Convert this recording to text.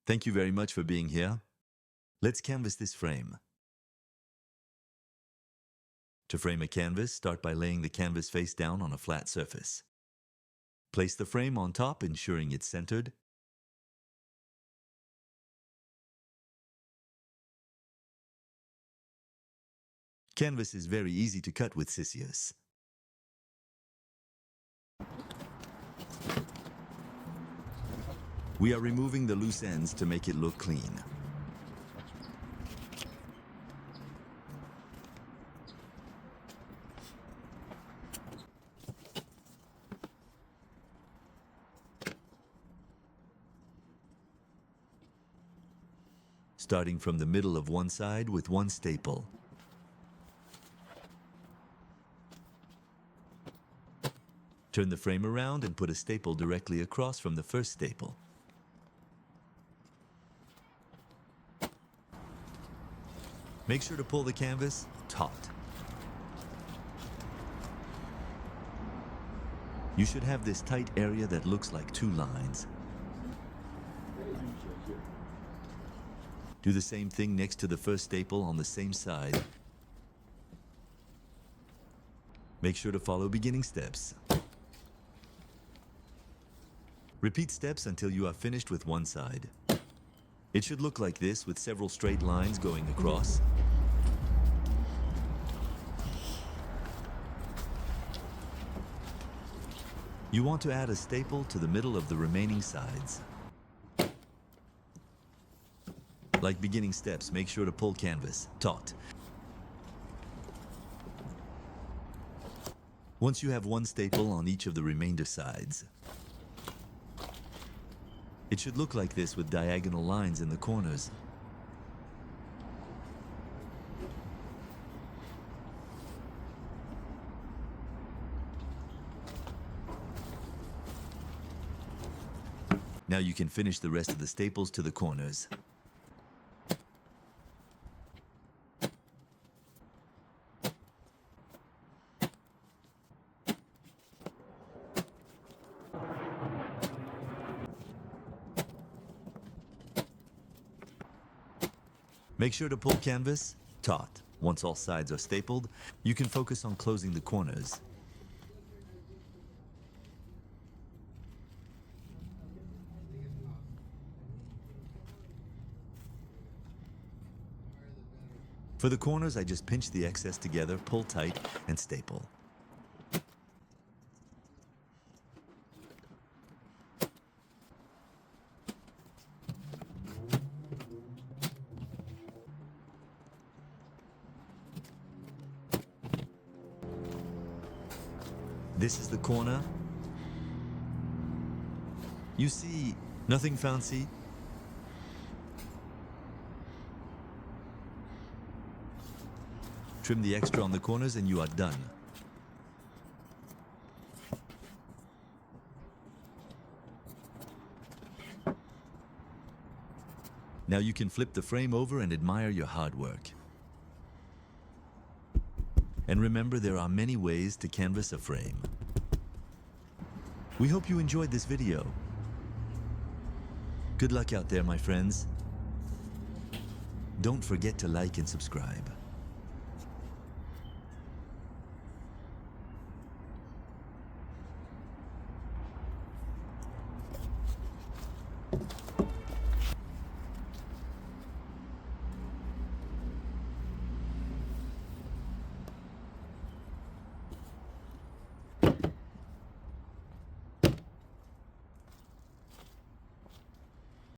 Thank you very much for being here. Let's canvas this frame. To frame a canvas, start by laying the canvas face down on a flat surface. Place the frame on top, ensuring it's centered. Canvas is very easy to cut with scissors. We are removing the loose ends to make it look clean. Starting from the middle of one side with one staple. Turn the frame around and put a staple directly across from the first staple. Make sure to pull the canvas taut. You should have this tight area that looks like two lines. Do the same thing next to the first staple on the same side. Make sure to follow beginning steps. Repeat steps until you are finished with one side. It should look like this with several straight lines going across. You want to add a staple to the middle of the remaining sides. Like beginning steps, make sure to pull canvas taut. Once you have one staple on each of the remainder sides, it should look like this with diagonal lines in the corners. Now you can finish the rest of the staples to the corners. Make sure to pull canvas taut. Once all sides are stapled, you can focus on closing the corners. For the corners, I just pinch the excess together, pull tight, and staple. This is the corner. You see, nothing fancy. Trim the extra on the corners and you are done. Now you can flip the frame over and admire your hard work. And remember, there are many ways to canvas a frame. We hope you enjoyed this video. Good luck out there, my friends. Don't forget to like and subscribe.